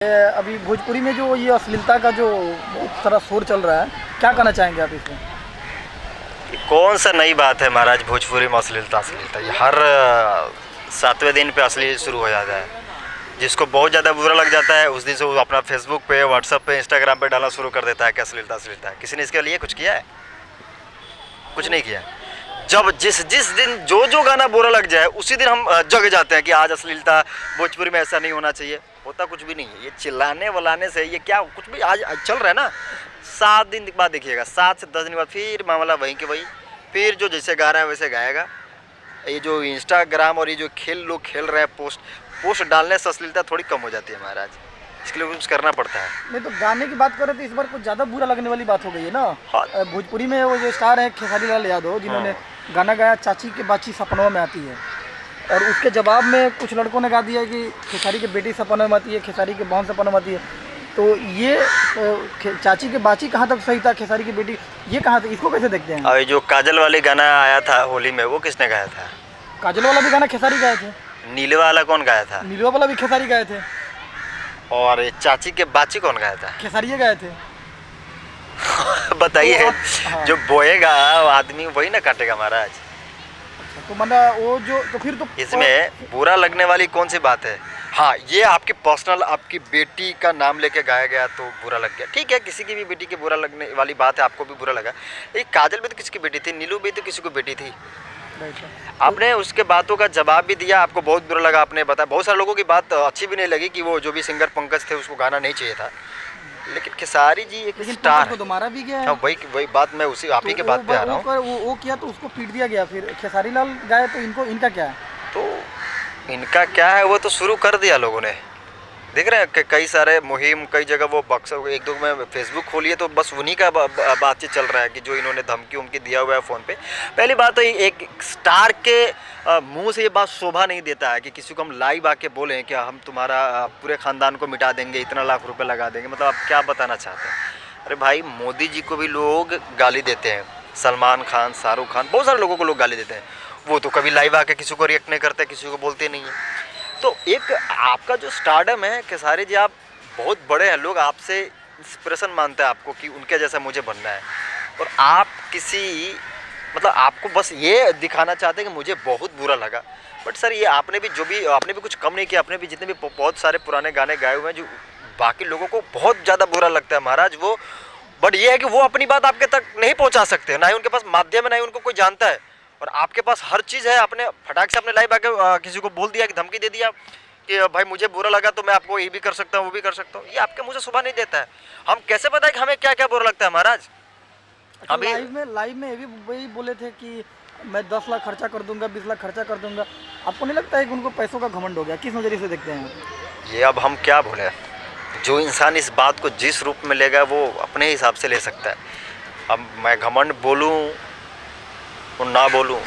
अभी भोजपुरी में जो ये अश्लीलता का जो बहुत सारा शोर चल रहा है, क्या कहना चाहेंगे आप इसमें? कौन सा नई बात है महाराज, भोजपुरी में अश्लीलता ये हर 7वें दिन पे अश्लील शुरू हो जाता है। जिसको बहुत ज़्यादा बुरा लग जाता है उस दिन से वो अपना फेसबुक पे, व्हाट्सएप पे, इंस्टाग्राम पे डालना शुरू कर देता है कि अश्लीलता है। किसी ने इसके लिए कुछ किया है? कुछ नहीं किया। जब जिस दिन जो गाना बुरा लग जाए उसी दिन हम जग जाते हैं कि आज अश्लीलता, भोजपुरी में ऐसा नहीं होना चाहिए। होता कुछ भी नहीं है। ये चिल्लाने वलाने से ये क्या कुछ भी आज चल रहा है ना। 7 दिन के बाद देखिएगा, 7 से 10 दिन बाद फिर मामला वहीं के वहीं, फिर जो जैसे गा रहा है वैसे गाएगा। ये जो इंस्टाग्राम और ये जो लोग खेल रहे हैं, पोस्ट डालने से अश्लीलता थोड़ी कम हो जाती है महाराज। इसके लिए कुछ करना पड़ता है। नहीं तो गाने की बात करें तो इस बार कुछ ज़्यादा बुरा लगने वाली बात हो गई है ना। हाँ। भोजपुरी में वो जो स्टार है खेसारी लाल यादव, जिन्होंने गाना गाया चाची के बाची सपनों में आती है, और उसके जवाब में कुछ लड़कों ने गा दिया कि खेसारी की बेटी सपनों में आती है, खेसारी की बहन सपनों में आती है। तो ये चाची के बाची कहाँ तक सही था, खेसारी की बेटी ये कहाँ था, इसको कैसे देखते हैं? और जो काजल वाली गाना आया था होली में, वो किसने गाया था? काजल वाला भी गाना खेसारी गाए थे। नीले वाला कौन गाया था? नीलवा वाला भी खेसारी गाए थे। और चाची के बाची कौन गाया था? खेसारी गाए थे। बताइए। तो हाँ। जो बोएगा आदमी वही ना काटेगा महाराज। तो मतलब वो जो तो फिर तो इसमें बुरा लगने वाली कौन सी बात है? हाँ, ये आपकी पर्सनल, आपकी बेटी का नाम लेके गाया गया तो बुरा लग गया, ठीक है। किसी की भी बेटी के बुरा लगने वाली बात है, आपको भी बुरा लगा। ये काजल भी तो किसी की बेटी थी, नीलू भी तो किसी को बेटी थी। आपने उसके बातों का जवाब भी दिया, आपको बहुत बुरा लगा। आपने बताया, बहुत सारे लोगों की बात अच्छी भी नहीं लगी कि वो जो भी सिंगर पंकज थे उसको गाना नहीं चाहिए था, लेकिन खेसारी जी एक स्टार तो मारा भी गया है। हाँ, वही बात मैं उसी आप ही के बात पे आ रहा हूँ। वो किया तो उसको पीट दिया गया, फिर खेसारी लाल गाए तो इनका क्या है? तो इनका क्या है, वो तो शुरू कर दिया लोगों ने। देख रहे हैं कि कई सारे मुहिम, कई जगह वो बक्सर, एक दो में फेसबुक खोलिए तो बस उन्हीं का बातचीत चल रहा है कि जो इन्होंने धमकी उमकी दिया हुआ है फ़ोन पे। पहली बात तो एक स्टार के मुंह से ये बात शोभा नहीं देता है कि किसी को हम लाइव आके बोलें कि हम तुम्हारा पूरे ख़ानदान को मिटा देंगे, इतना लाख रुपए लगा देंगे। मतलब आप क्या बताना चाहते हैं? अरे भाई, मोदी जी को भी लोग गाली देते हैं, सलमान खान, शाहरुख खान, बहुत सारे लोगों को लोग गाली देते हैं। वो तो कभी लाइव आके किसी को रिएक्ट नहीं करते, किसी को बोलते नहीं हैं। तो एक आपका जो स्टारडम है खेसारी जी, आप बहुत बड़े हैं, लोग आपसे इंस्पिरेशन मानते हैं आपको कि उनके जैसा मुझे बनना है, और आप किसी मतलब आपको बस ये दिखाना चाहते हैं कि मुझे बहुत बुरा लगा। बट सर, ये आपने भी कुछ कम नहीं किया। आपने भी जितने भी बहुत सारे पुराने गाने गाए हुए हैं जो बाकी लोगों को बहुत ज़्यादा बुरा लगता है महाराज वो। बट ये है कि वो अपनी बात आपके तक नहीं पहुँचा सकते, ना ही उनके पास माध्यम है, ना ही उनको कोई जानता है। और आपके पास हर चीज़ है, आपने फटाक से अपने लाइव आके किसी को बोल दिया कि धमकी दे दिया कि भाई मुझे बुरा लगा तो मैं आपको ये भी कर सकता हूँ, वो भी कर सकता हूँ। ये आपके मुँह से शोभा नहीं देता है। हम कैसे बताएं कि हमें क्या क्या बुरा लगता है महाराज? अभी लाइव में ये भी वही बोले थे कि मैं 10 लाख खर्चा कर दूंगा, 20 लाख खर्चा कर दूंगा। आपको नहीं लगता है कि उनको पैसों का घमंड हो गया? किस नज़रिए से देखते हैं? ये अब हम क्या बोले, जो इंसान इस बात को जिस रूप में लेगा वो अपने हिसाब से ले सकता है। अब मैं घमंड बोलूँ और ना बोलूँ,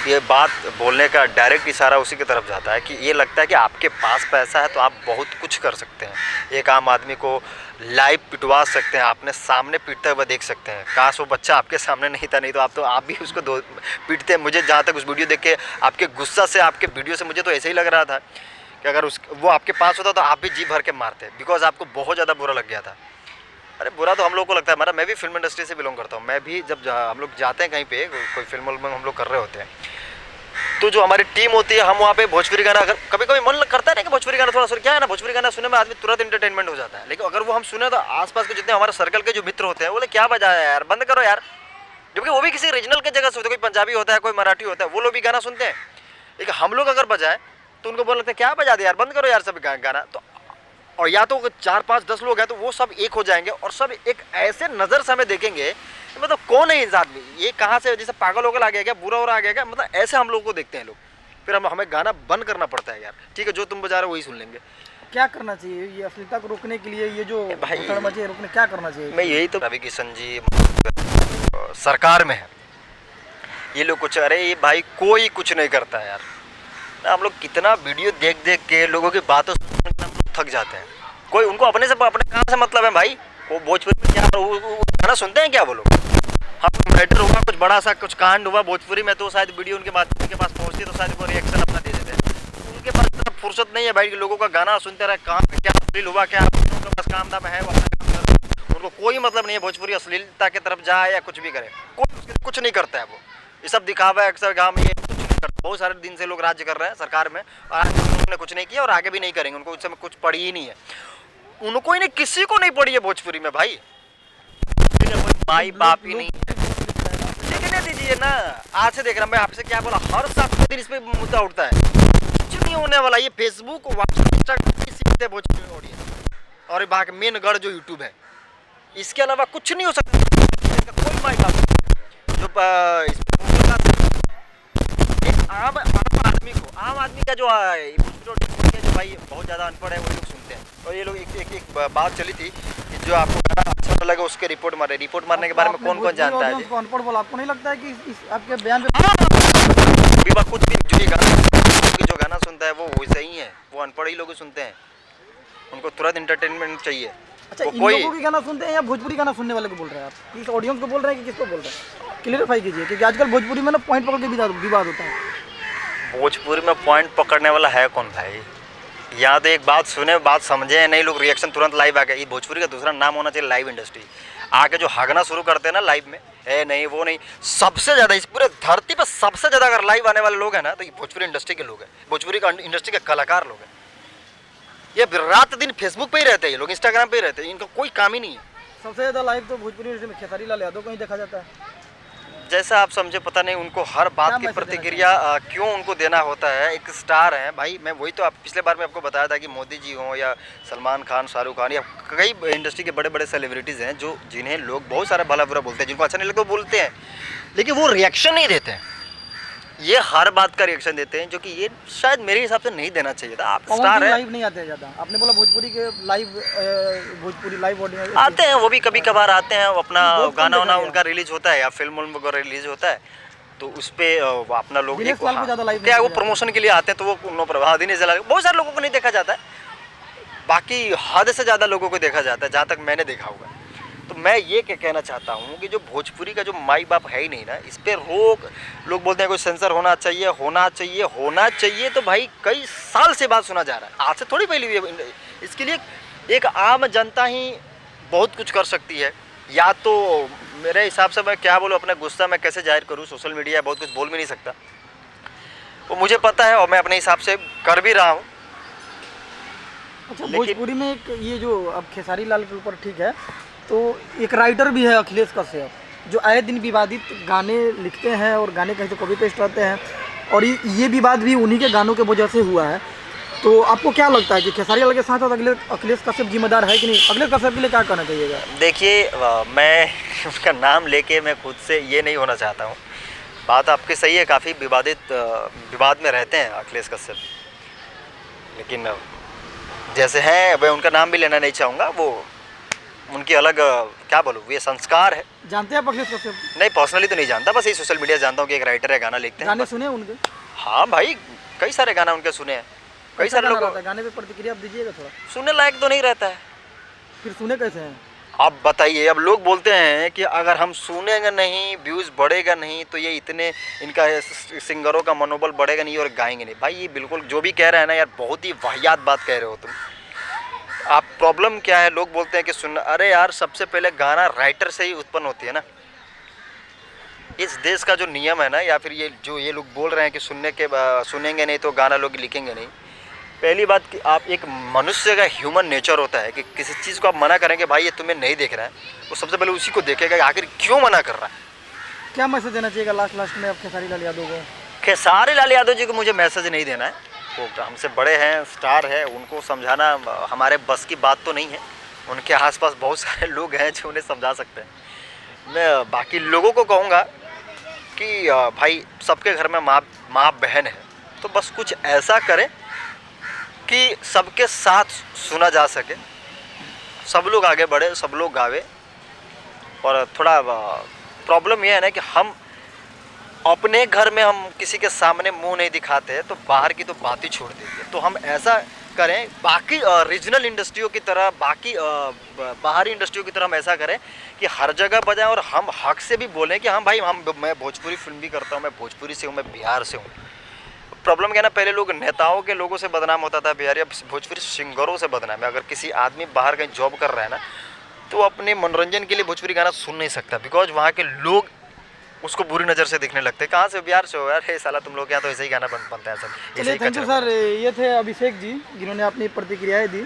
ये बात बोलने का डायरेक्ट इशारा उसी की तरफ जाता है कि ये लगता है कि आपके पास पैसा है तो आप बहुत कुछ कर सकते हैं। एक आम आदमी को लाइव पिटवा सकते हैं, आपने सामने पीटते हुए देख सकते हैं। काश वो बच्चा आपके सामने नहीं था, नहीं तो आप भी उसको पीटते। मुझे जहाँ तक उस वीडियो देख के आपके गुस्सा से, आपके वीडियो से मुझे तो ऐसे ही लग रहा था कि अगर वो आपके पास होता तो आप भी जी भर के मारते, बिकॉज आपको बहुत ज़्यादा बुरा लग गया था। अरे बुरा तो हम लोग को लगता है हमारा। मैं भी फिल्म इंडस्ट्री से बिलोंग करता हूँ। मैं भी जब हम लोग जाते हैं कहीं पे, कोई फिल्म में हम लोग कर रहे होते हैं, तो जो हमारी टीम होती है, हम वहाँ पे भोजपुरी गाना, अगर कभी कभी मन करता है ना कि भोजपुरी गाना थोड़ा क्या है ना, भोजपुरी गाना सुनने में आदमी तुरंत इंटरटेनमेंट हो जाता है। लेकिन अगर वो हम सुने तो आसपास के जितने हमारे सर्कल के जो मित्र होते हैं बोले क्या बजाया यार, बंद करो यार। जबकि वो भी किसी रीजनल के जगह से होते हैं, कोई पंजाबी होता है, कोई मराठी होता है, वो लोग भी गाना सुनते हैं। लेकिन हम लोग अगर बजाएं तो उनको बोल लगता है क्या बजा दे यार, बंद करो यार सब गाना। तो और या तो 4, 5, 10 लोग हैं तो वो सब एक हो जाएंगे और सब एक ऐसे नज़र से हमें देखेंगे, मतलब कौन है इस आदमी, ये कहाँ से जैसे पागल होकर आ गया क्या, बुरा हो रहा आ गया क्या, मतलब ऐसे हम लोग को देखते हैं लोग। फिर हमें गाना बंद करना पड़ता है यार। ठीक है, जो तुम बजा रहे हो वही सुन लेंगे। क्या करना चाहिए ये अश्लीलता को रोकने के लिए? ये जो भाई मचे रोकने क्या करना चाहिए? मैं यही तो, रवि किशन जी सरकार में है, ये लोग कुछ, अरे ये भाई कोई कुछ नहीं करता है यार। हम लोग कितना वीडियो देख के लोगों की बातों थक जाते हैं। कोई उनको अपने कहाँ से मतलब है भाई? वो भोजपुरी में क्या गाना सुनते हैं क्या वो लोग? हाँ, मैटर हुआ कुछ बड़ा सा, कुछ कांड हुआ भोजपुरी में तो शायद वीडियो उनके पास पहुँचती तो शायद वो रिएक्शन अपना दे देते हैं। उनके पास फुर्सत नहीं है भाई कि लोगों का गाना सुनते रहे, कहाँ पे क्या अश्लील हुआ, क्या उनका बस काम दाम है, वो अपना काम कर रहे हैं। उनको कोई मतलब नहीं है भोजपुरी अश्लीलता की तरफ जाए या कुछ भी करे, कुछ नहीं करता है वो। ये सब दिखावा है अक्सर गाँव में, ये कुछ नहीं करता। बहुत सारे दिन से लोग राज्य कर रहे हैं सरकार में, और आज उन्होंने कुछ नहीं किया और आगे भी नहीं करेंगे। उनको उसमें कुछ पड़ी ही नहीं है, उनको ही नहीं, किसी को नहीं पड़ी है भोजपुरी में भाई। माई बाप ही नहीं देखने दीजिए ना। आज से देख रहा मैं आपसे क्या बोला, हर 7 दिन इस पे मुद्दा उठता है, कुछ नहीं होने वाला। ये फेसबुक, व्हाट्सएप, इंस्टाग्राम सीखते भोजपुरी में ऑडियंस, और बाकी मेन गढ़ जो यूट्यूब है, इसके अलावा कुछ नहीं हो सकता। कोई माई बाप जो आम आदमी का जो भाई बहुत ज़्यादा अनपढ़ है, वो लोग सुनते हैं। और ये लोग एक बात चली थी कि जो आपको गाना अच्छा लगा उसके रिपोर्ट मारने के बारे में कौन कौन जानता है? अनपढ़ बोला, आपको नहीं लगता है कि इस आपके बयान पे कुछ भी जो गाना सुनता है वो वैसे ही है, वो अनपढ़ ही लोग सुनते हैं, उनको तुरंत इंटरटेनमेंट चाहिए। अच्छा, इन लोगों के गाना सुनते हैं या भोजपुरी गाना सुनने वाले को बोल रहे हैं आप? इस ऑडियंस को बोल रहे हैं कि किसको बोल रहे हैं? क्लियरफाई कीजिए, क्योंकि आजकल भोजपुरी में ना पॉइंट पकड़ के विवाद होता है। भोजपुरी में पॉइंट पकड़ने वाला है कौन भाई? या तो एक बात सुने, बात समझे नहीं, लोग रिएक्शन तुरंत लाइव आ गए। ये भोजपुरी का दूसरा नाम होना चाहिए लाइव इंडस्ट्री। आके जो हगना शुरू करते हैं ना लाइव में, नहीं वो नहीं, सबसे ज़्यादा इस पूरे धरती पर सबसे ज़्यादा अगर लाइव आने वाले लोग हैं ना, तो ये भोजपुरी इंडस्ट्री के लोग हैं, भोजपुरी का इंडस्ट्री के कलाकार लोग हैं। ये रात दिन फेसबुक पे ही रहते हैं, ये लोग इंस्टाग्राम पे ही रहते हैं, इनका कोई काम ही नहीं है। सबसे ज़्यादा लाइव तो भोजपुरी इंडस्ट्री में खेसारी लाल यादव को ही देखा जाता है। जैसा आप समझे, पता नहीं उनको हर बात की प्रतिक्रिया क्यों उनको देना होता है। एक स्टार है भाई, मैं वही तो पिछले बार में आपको बताया था कि मोदी जी हों या सलमान खान, शाहरुख खान, या कई इंडस्ट्री के बड़े बड़े सेलिब्रिटीज़ हैं जो जिन्हें लोग बहुत सारा भला बुरा बोलते हैं, जिनको अच्छा नहीं लगता बोलते हैं, लेकिन वो रिएक्शन नहीं देते हैं। ये हर बात का रिएक्शन देते हैं, जो कि ये शायद मेरे हिसाब से नहीं देना चाहिए था। आप स्टार है, लाइव नहीं आते हैं ज़्यादा। आपने बोला भोजपुरी के भोजपुरी लाइव ऑडियंस आते हैं, वो भी कभी कभार आते हैं, अपना गाना वाना उनका रिलीज होता है या फिल्म वगैरह रिलीज होता है, तो उस पर अपना लोग क्या वो प्रमोशन के लिए आते हैं, तो वो दिनेश जलाल, बहुत सारे लोगों को नहीं देखा जाता है, बाकी हद से ज़्यादा लोगों को देखा जाता है, जहाँ तक मैंने देखा होगा। तो मैं ये कहना चाहता हूँ कि जो भोजपुरी का जो माई बाप है ही नहीं ना, इस पर रोक, लोग बोलते हैं कोई सेंसर होना चाहिए, तो भाई कई साल से बात सुना जा रहा है, आज से थोड़ी पहले भी। इसके लिए एक आम जनता ही बहुत कुछ कर सकती है। या तो मेरे हिसाब से, मैं क्या बोलूँ, अपना गुस्सा मैं कैसे जाहिर करूँ, सोशल मीडिया बहुत कुछ बोल भी नहीं सकता, वो मुझे पता है और मैं अपने हिसाब से कर भी रहा हूँ। अच्छा, भोजपुरी में एक ये जो अब खेसारी लाल के ऊपर ठीक है, तो एक राइटर भी है अखिलेश कश्यप, जो आए दिन विवादित गाने लिखते हैं और गाने कहीं तो कॉपी पेस्ट करते हैं, और ये विवाद भी उन्हीं के गानों के वजह से हुआ है। तो आपको क्या लगता है कि खेसारी लाल के साथ अखिलेश कश्यप जिम्मेदार है कि नहीं? अखिलेश कश्यप के लिए क्या करना चाहिएगा? देखिए, मैं उसका नाम लेके मैं खुद से ये नहीं होना चाहता हूँ। बात आपकी सही है, काफ़ी विवाद में रहते हैं अखिलेश कश्यप, लेकिन जैसे हैं मैं उनका नाम भी लेना नहीं चाहूँगा। वो उनकी अलग क्या बोलूँ, ये संस्कार है। जानते हैं आप अखिलेश कश्यप? नहीं, पर्सनली तो नहीं जानता, बस ये सोशल मीडिया जानता हूँ कि एक राइटर है, गाना लिखते हैं। गाने सुने उनके? हाँ भाई, कई सारे गाना उनके सुने हैं। कई सारे लोग गाने पे प्रतिक्रिया आप दीजिएगा थोड़ा। सुनने लायक तो नहीं रहता है, फिर सुने कैसे हैं? आप बताइए। अब लोग बोलते हैं कि अगर हम सुनेंगे नहीं, व्यूज़ बढ़ेगा नहीं, तो ये इतने इनका सिंगरों का मनोबल बढ़ेगा नहीं और गाएंगे नहीं। भाई ये बिल्कुल जो भी कह रहे हैं ना यार, बहुत ही वाहियात बात कह रहे हो तुम। आप प्रॉब्लम क्या है, लोग बोलते हैं कि सुन, अरे यार सबसे पहले गाना राइटर से ही उत्पन्न होती है ना। इस देश का जो नियम है ना, या फिर ये लोग बोल रहे हैं कि सुनेंगे नहीं तो गाना लोग लिखेंगे नहीं। पहली बात कि आप एक मनुष्य का ह्यूमन नेचर होता है कि किसी चीज़ को आप मना करेंगे, भाई ये तुम्हें नहीं देख रहा है, वो सबसे पहले उसी को देखेगा कि आखिर क्यों मना कर रहा है। क्या मैसेज देना चाहिएगा लास्ट में आप खेसारी लाल यादव को? खेसारी लाल यादव जी को मुझे मैसेज नहीं देना है, वो हमसे बड़े हैं, स्टार है, उनको समझाना हमारे बस की बात तो नहीं है। उनके आसपास बहुत सारे लोग हैं जो उन्हें समझा सकते हैं। मैं बाकी लोगों को कहूँगा कि भाई सबके घर में माँ बहन है, तो बस कुछ ऐसा करें कि सबके साथ सुना जा सके, सब लोग आगे बढ़े, सब लोग गावे। और थोड़ा प्रॉब्लम यह है ना कि हम अपने घर में हम किसी के सामने मुंह नहीं दिखाते हैं, तो बाहर की तो बात ही छोड़ देते हैं। तो हम ऐसा करें, बाकी रीजनल इंडस्ट्रियों की तरह, बाकी बाहरी इंडस्ट्रियों की तरह हम ऐसा करें कि हर जगह बजाएं और हम हक से भी बोलें कि हाँ भाई मैं भोजपुरी फिल्म भी करता हूँ, मैं भोजपुरी से हूँ, मैं बिहार से हूँ। प्रॉब्लम क्या है ना, पहले लोग नेताओं के लोगों से बदनाम होता था बिहारी, अब भोजपुरी सिंगरों से बदनाम है। अगर किसी आदमी बाहर कहीं जॉब कर रहा है ना, तो वो अपने मनोरंजन के लिए भोजपुरी गाना सुन नहीं सकता, बिकॉज वहाँ के लोग उसको बुरी नज़र से देखने लगते हैं। कहाँ से बिहार से हो यार, हे साला तुम लोग यहाँ तो ऐसे ही गाना बनता है सब, ऐसे चलिए ही थैंक यू कचरा। सर, ये थे अभिषेक जी जिन्होंने अपनी प्रतिक्रियाएं दी।